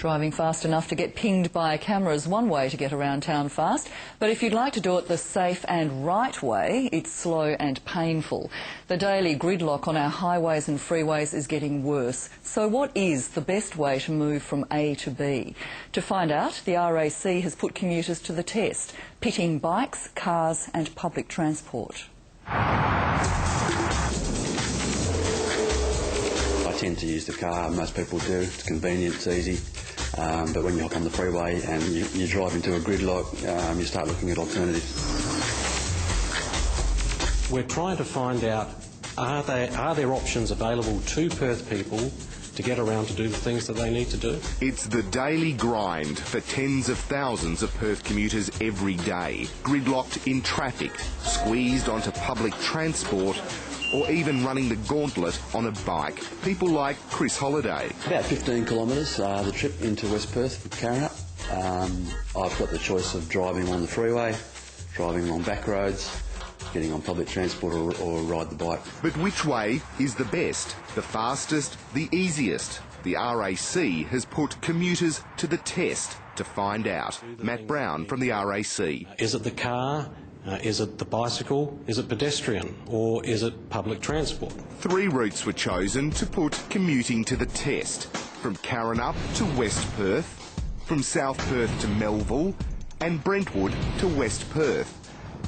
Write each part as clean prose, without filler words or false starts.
Driving fast enough to get pinged by a camera is one way to get around town fast, but if you'd like to do it the safe and right way, it's slow and painful. The daily gridlock on our highways and freeways is getting worse. So what is the best way to move from A to B? To find out, the RAC has put commuters to the test, pitting bikes, cars and public transport. I tend to use the car, most people do. It's convenient, it's easy. But when you hop on the freeway and you drive into a gridlock, you start looking at alternatives. We're trying to find out, are there options available to Perth people to get around to do the things that they need to do? It's the daily grind for tens of thousands of Perth commuters every day, gridlocked in traffic, squeezed onto public transport, or even running the gauntlet on a bike. People like Chris Holliday. About 15 kilometres, the trip into West Perth from Karrinyup. I've got the choice of driving on the freeway, driving along back roads, getting on public transport or ride the bike. But which way is the best, the fastest, the easiest? The RAC has put commuters to the test to find out. Matt Brown from the RAC. Is it the car? Is it the bicycle? Is it pedestrian? Or is it public transport? 3 routes were chosen to put commuting to the test. From Karrinyup to West Perth, from South Perth to Melville, and Brentwood to West Perth.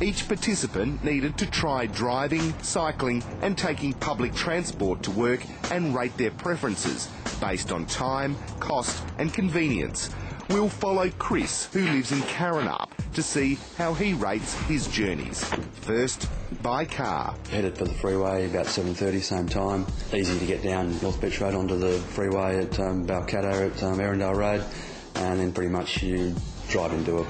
Each participant needed to try driving, cycling and taking public transport to work and rate their preferences based on time, cost and convenience. We'll follow Chris, who lives in Karrinyup, to see how he rates his journeys. First, by car. Headed for the freeway about 7:30, same time. Easy to get down North Beach Road onto the freeway at Balcatta at Erindale Road, and then pretty much you drive into a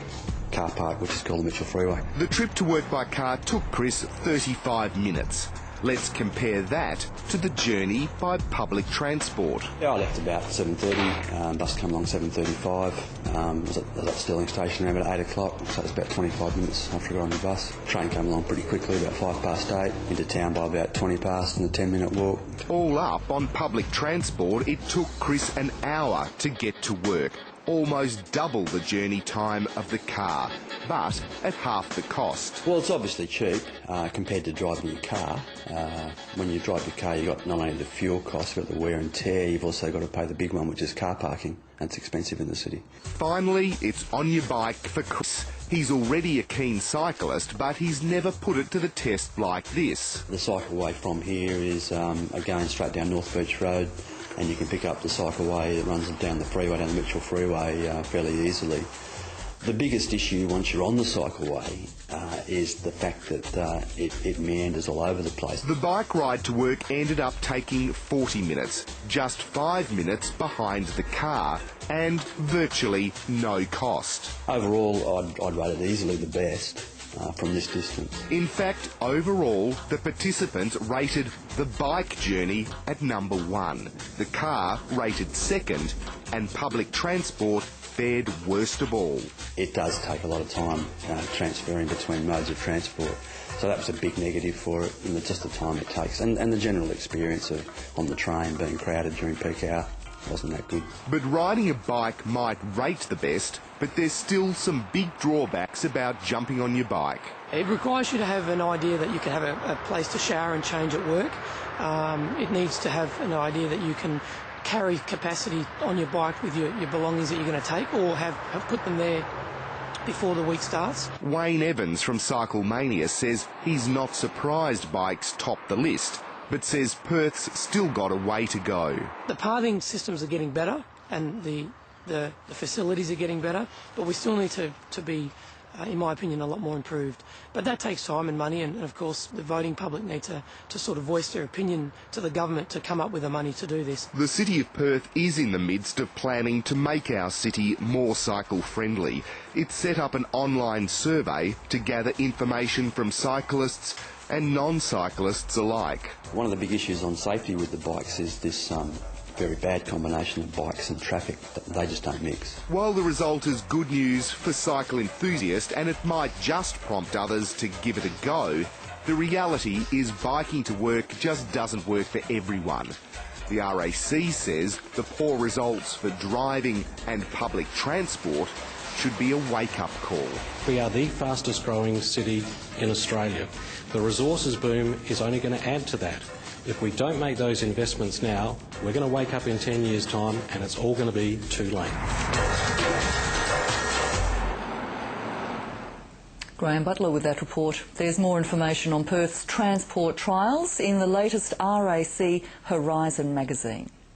car park, which is called the Mitchell Freeway. The trip to work by car took Chris 35 minutes. Let's compare that to the journey by public transport. Yeah, I left about 7:30, bus came along 7:35. Was at Stirling Station around about 8 o'clock, so it was about 25 minutes after I got on the bus. Train came along pretty quickly, about 8:05, into town by about 20 past and a 10-minute walk. All up on public transport, it took Chris an hour to get to work. Almost double the journey time of the car, but at half the cost. Well, it's obviously cheap compared to driving your car. When you drive your car, you've got not only the fuel cost, you've got the wear and tear, you've also got to pay the big one, which is car parking. That's expensive in the city. Finally, it's on your bike for Chris. He's already a keen cyclist, but he's never put it to the test like this. The cycleway from here is going straight down North Beach Road, and you can pick up the cycleway that runs down the freeway, down the Mitchell Freeway, fairly easily. The biggest issue once you're on the cycleway is the fact that it meanders all over the place. The bike ride to work ended up taking 40 minutes, just 5 minutes behind the car, and virtually no cost. Overall, I'd rate it easily the best from this distance. In fact, overall, the participants rated the bike journey at number 1, the car rated second, and public transport fared worst of all. It does take a lot of time transferring between modes of transport, so that was a big negative for it, and just the time it takes, and the general experience of on the train being crowded during peak hour wasn't that good. But riding a bike might rate the best, but there's still some big drawbacks about jumping on your bike. It requires you to have an idea that you can have a place to shower and change at work. It needs to have an idea that you can carry capacity on your bike with your belongings that you're going to take, or have put them there before the week starts. Wayne Evans from Cycle Mania says he's not surprised bikes top the list, but says Perth's still got a way to go. The pathing systems are getting better and the facilities are getting better, but we still need to be, in my opinion, a lot more improved. But that takes time and money, and of course the voting public need to sort of voice their opinion to the government to come up with the money to do this. The City of Perth is in the midst of planning to make our city more cycle-friendly. It's set up an online survey to gather information from cyclists and non-cyclists alike. One of the big issues on safety with the bikes is this very bad combination of bikes and traffic. They just don't mix. While the result is good news for cycle enthusiasts, and it might just prompt others to give it a go, the reality is biking to work just doesn't work for everyone. The RAC says the poor results for driving and public transport should be a wake-up call. We are the fastest growing city in Australia. The resources boom is only going to add to that. If we don't make those investments now, we're going to wake up in 10 years' time and it's all going to be too late. Graham Butler with that report. There's more information on Perth's transport trials in the latest RAC Horizon magazine.